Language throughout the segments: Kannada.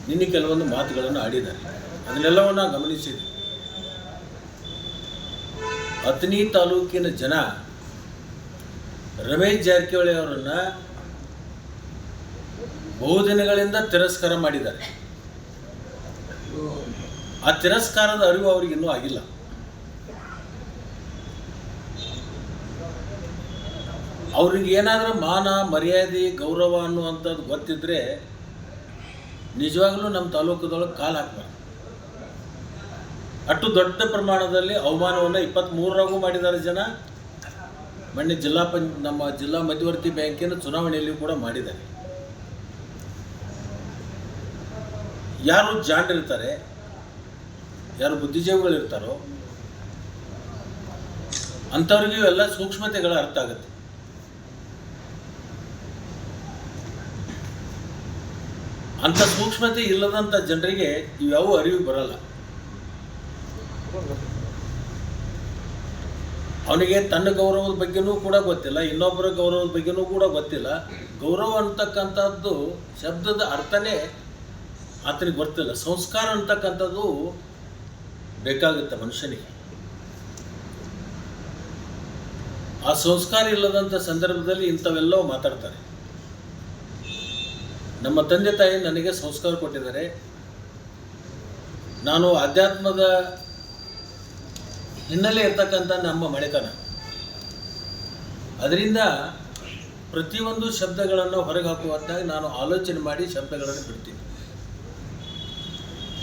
ನಿನ್ನೆ ಕೆಲವೊಂದು ಮಾತುಗಳನ್ನು ಆಡಿದ್ದಾರೆ. ಅದನ್ನೆಲ್ಲವನ್ನು ಗಮನಿಸಿದೆ. ಅಥಣಿ ತಾಲೂಕಿನ ಜನ ರಮೇಶ್ ಜಾರಕಿಹೊಳಿ ಅವರನ್ನು ಬಹುದಿನಗಳಿಂದ ತಿರಸ್ಕಾರ ಮಾಡಿದ್ದಾರೆ. ಆ ತಿರಸ್ಕಾರದ ಅರಿವು ಅವ್ರಿಗೆ ಇನ್ನೂ ಆಗಿಲ್ಲ. ಅವ್ರಿಗೆ ಏನಾದರೂ ಮಾನ ಮರ್ಯಾದೆ ಗೌರವ ಅನ್ನುವಂಥದ್ದು ಗೊತ್ತಿದ್ರೆ ನಿಜವಾಗ್ಲೂ ನಮ್ಮ ತಾಲೂಕದೊಳಗೆ ಕಾಲು ಹಾಕ್ಬಾರ್ದು. ಅಷ್ಟು ದೊಡ್ಡ ಪ್ರಮಾಣದಲ್ಲಿ ಅವಮಾನವನ್ನು 23ರಾಗೂ ಮಾಡಿದ್ದಾರೆ ಜನ. ಮೊನ್ನೆ ನಮ್ಮ ಜಿಲ್ಲಾ ಮಧ್ಯವರ್ತಿ ಬ್ಯಾಂಕಿನ ಚುನಾವಣೆಯಲ್ಲಿ ಕೂಡ ಮಾಡಿದ್ದಾರೆ. ಯಾರು ಜಾಣರಿರ್ತಾರೆ, ಯಾರು ಬುದ್ಧಿಜೀವಿಗಳಿರ್ತಾರೋ ಅಂಥವ್ರಿಗೂ ಎಲ್ಲ ಸೂಕ್ಷ್ಮತೆಗಳ ಅರ್ಥ ಆಗುತ್ತೆ. ಅಂಥ ಸೂಕ್ಷ್ಮತೆ ಇಲ್ಲದಂಥ ಜನರಿಗೆ ಇವ್ಯಾವೂ ಅರಿವು ಬರಲ್ಲ. ಅವನಿಗೆ ತನ್ನ ಗೌರವದ ಬಗ್ಗೆನೂ ಕೂಡ ಗೊತ್ತಿಲ್ಲ, ಇನ್ನೊಬ್ಬರ ಗೌರವದ ಬಗ್ಗೆನೂ ಕೂಡ ಗೊತ್ತಿಲ್ಲ. ಗೌರವ ಅಂತಕ್ಕಂಥದ್ದು ಶಬ್ದದ ಅರ್ಥನೇ ಆತನಿಗೆ ಗೊತ್ತಿಲ್ಲ. ಸಂಸ್ಕಾರ ಅಂತಕ್ಕಂಥದ್ದು ಬೇಕಾಗುತ್ತೆ ಮನುಷ್ಯನಿಗೆ. ಆ ಸಂಸ್ಕಾರ ಇಲ್ಲದಂಥ ಸಂದರ್ಭದಲ್ಲಿ ಇಂಥವೆಲ್ಲವೂ ಮಾತಾಡ್ತಾರೆ. ನಮ್ಮ ತಂದೆ ತಾಯಿ ನನಗೆ ಸಂಸ್ಕಾರ ಕೊಟ್ಟಿದ್ದಾರೆ. ನಾನು ಅಧ್ಯಾತ್ಮದ ಹಿನ್ನೆಲೆ ಇರ್ತಕ್ಕಂಥ ನಮ್ಮ ಮನೆತನ. ಅದರಿಂದ ಪ್ರತಿಯೊಂದು ಶಬ್ದಗಳನ್ನು ಹೊರಗೆ ಹಾಕುವಂತಾಗ ನಾನು ಆಲೋಚನೆ ಮಾಡಿ ಶಬ್ದಗಳನ್ನು ಬಿಡ್ತೀನಿ.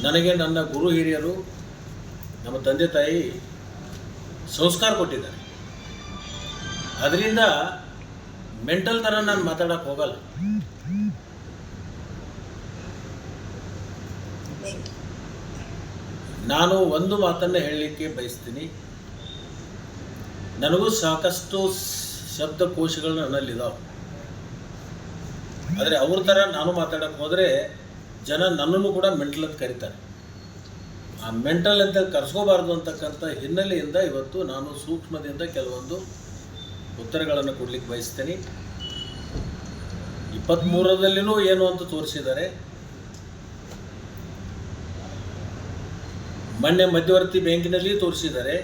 ನನಗೆ ನನ್ನ ಗುರು ಹಿರಿಯರು, ನಮ್ಮ ತಂದೆ ತಾಯಿ ಸಂಸ್ಕಾರ ಕೊಟ್ಟಿದ್ದಾರೆ. ಅದರಿಂದ ಮೆಂಟಲ್ ಥರ ನಾನು ಮಾತಾಡೋಕ್ಕೆ ಹೋಗಲ್ಲ. ನಾನು ಒಂದು ಮಾತನ್ನು ಹೇಳಲಿಕ್ಕೆ ಬಯಸ್ತೀನಿ. ನನಗೂ ಸಾಕಷ್ಟು ಶಬ್ದಕೋಶಗಳು ನನ್ನಲ್ಲಿದ್ದಾವೆ. ಆದರೆ ಅವ್ರ ಥರ ನಾನು ಮಾತಾಡೋಕ್ಕೆ ಹೋದರೆ ಜನ ನನ್ನನ್ನು ಕೂಡ ಮೆಂಟಲ್ ಅಂತ ಕರೀತಾರೆ. ಆ ಮೆಂಟಲ್ ಅಂತ ಕರೆಸ್ಕೋಬಾರ್ದು ಅಂತಕ್ಕಂಥ ಹಿನ್ನೆಲೆಯಿಂದ ಇವತ್ತು ನಾನು ಸೂಕ್ಷ್ಮದಿಂದ ಕೆಲವೊಂದು ಉತ್ತರಗಳನ್ನು ಕೊಡಲಿಕ್ಕೆ ಬಯಸ್ತೇನೆ. 23ರಲ್ಲಿನೂ ಏನು ಅಂತ ತೋರಿಸಿದ್ದಾರೆ. ಮೊನ್ನೆ ಮಧ್ಯವರ್ತಿ ಬ್ಯಾಂಕಿನಲ್ಲಿ ತೋರಿಸಿದ್ದಾರೆ.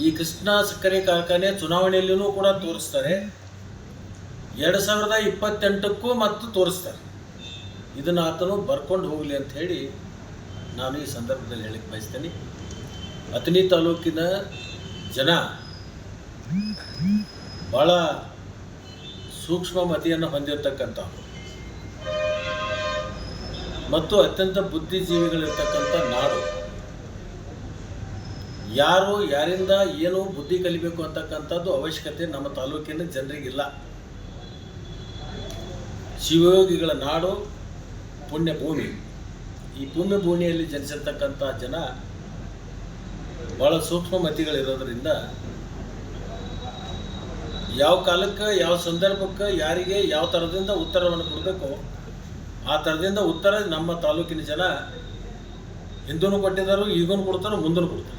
ಈ ಕೃಷ್ಣ ಸಕ್ಕರೆ ಕಾರ್ಖಾನೆ ಚುನಾವಣೆಯಲ್ಲಿಯೂ ಕೂಡ ತೋರಿಸ್ತಾರೆ. 2028ಕ್ಕೂ ಮತ್ತು ತೋರಿಸ್ತಾರೆ. ಇದನ್ನು ಆತನು ಬರ್ಕೊಂಡು ಹೋಗಲಿ ಅಂತ ಹೇಳಿ ನಾನು ಈ ಸಂದರ್ಭದಲ್ಲಿ ಹೇಳಿಕ್ಕೆ ಬಯಸ್ತೇನೆ. ಅಥಣಿ ತಾಲೂಕಿನ ಜನ ಭಾಳ ಸೂಕ್ಷ್ಮ ಮತಿಯನ್ನು ಹೊಂದಿರತಕ್ಕಂಥವ್ರು ಮತ್ತು ಅತ್ಯಂತ ಬುದ್ಧಿಜೀವಿಗಳಿರ್ತಕ್ಕಂಥ ನಾಡು. ಯಾರು ಯಾರಿಂದ ಏನು ಬುದ್ಧಿ ಕಲಿಬೇಕು ಅಂತಕ್ಕಂಥದ್ದು ಅವಶ್ಯಕತೆ ನಮ್ಮ ತಾಲೂಕಿನ ಜನರಿಗಿಲ್ಲ. ಶಿವಯೋಗಿಗಳ ನಾಡು, ಪುಣ್ಯ ಭೂಮಿ. ಈ ಪುಣ್ಯ ಭೂಮಿಯಲ್ಲಿ ಜನಿಸಿರ್ತಕ್ಕಂಥ ಜನ ಭಾಳ ಸೂಕ್ಷ್ಮ ಮತಿಗಳಿರೋದ್ರಿಂದ ಯಾವ ಕಾಲಕ್ಕೆ ಯಾವ ಸಂದರ್ಭಕ್ಕೆ ಯಾರಿಗೆ ಯಾವ ಥರದಿಂದ ಉತ್ತರವನ್ನು ಕೊಡಬೇಕು ಆ ಥರದಿಂದ ಉತ್ತರ ನಮ್ಮ ತಾಲೂಕಿನ ಜನ ಹಿಂದೂ ಕೊಟ್ಟಿದ್ದಾರೆ, ಈಗೂ ಕೊಡ್ತಾರೆ, ಮುಂದೂ ಕೊಡ್ತಾರೆ.